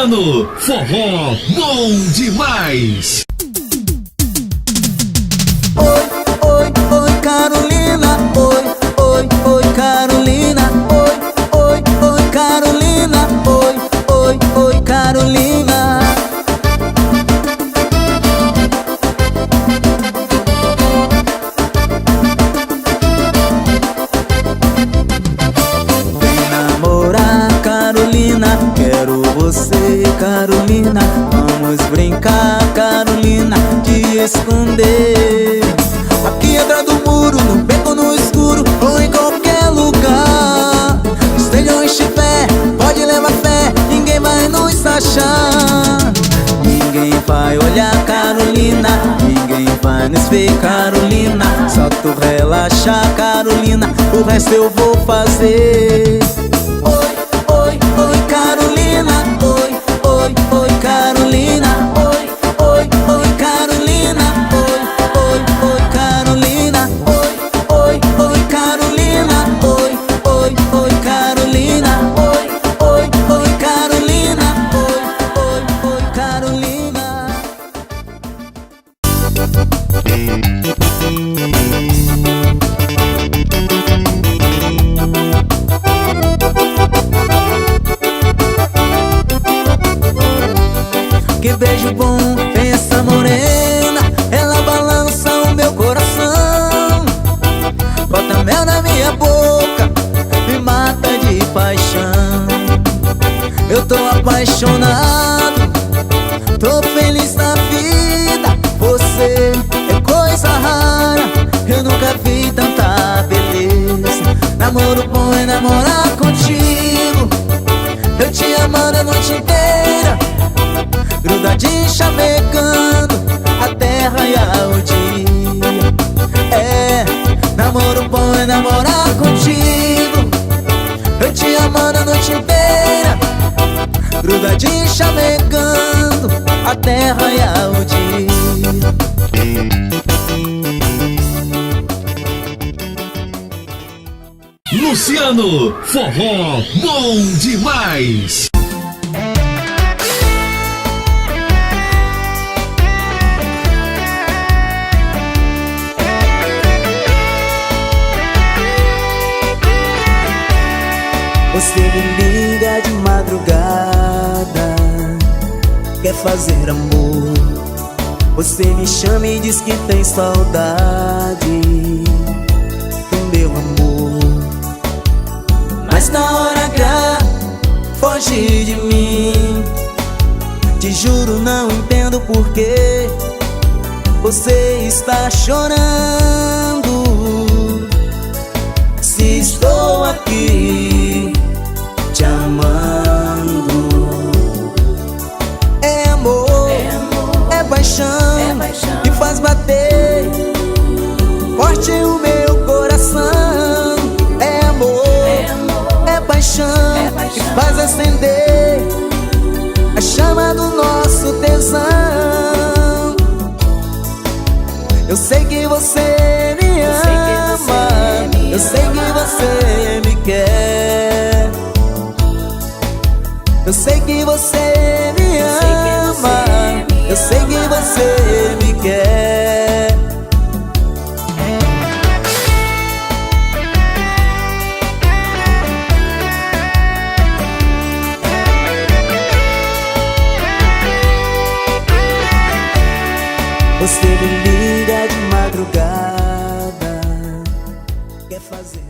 Luciano, forró bom demais. Oi, Carolina. Oi, Carolina. Oi, Carolina. Oi, Carolina. Vem namorar, Carolina. Quero você, Carolina. Vamos brincar, Carolina, de esconder. Aqui atrás do muro, no beco, no escuro ou em qualquer lugar. Esteja onde estiver, pode levar fé, ninguém vai nos achar. Ninguém vai olhar, Carolina, ninguém vai nos ver, Carolina. Só tu relaxar, Carolina, o resto eu vou fazer. Oi, Carolina. Oi, Carolina. Oi, Carolina. Oi, Carolina. Oi, Carolina. Oi, Carolina. Oi, Carolina. Oi, Carolina. Que beijo bom tem essa morena, ela balança o meu coração. Bota mel na minha boca, me mata de paixão. Eu tô apaixonado, tô feliz na vida. Você é coisa rara, eu nunca vi tanta beleza. Namoro bom é namorar contigo, eu te amando a noite inteira, grudadinho chavecando até raiar o dia. É, namoro bom é namorar contigo, eu te amando a noite inteira, grudadinho chavecando até raiar o dia. Luciano, forró bom demais. Você me liga de madrugada, quer fazer amor. Você me chama e diz que tem saudade do meu amor. Mas na hora H, foge de mim. Te juro, não entendo porquê você está chorando. Se estou aqui te amando. É amor, é paixão, que faz bater forte o meu coração. É amor, é paixão, que faz acender a chama do nosso tesão. Eu sei que você me ama, eu sei que você me quer. Eu sei que você me ama, eu sei que você me quer. Você me liga de madrugada, quer fazer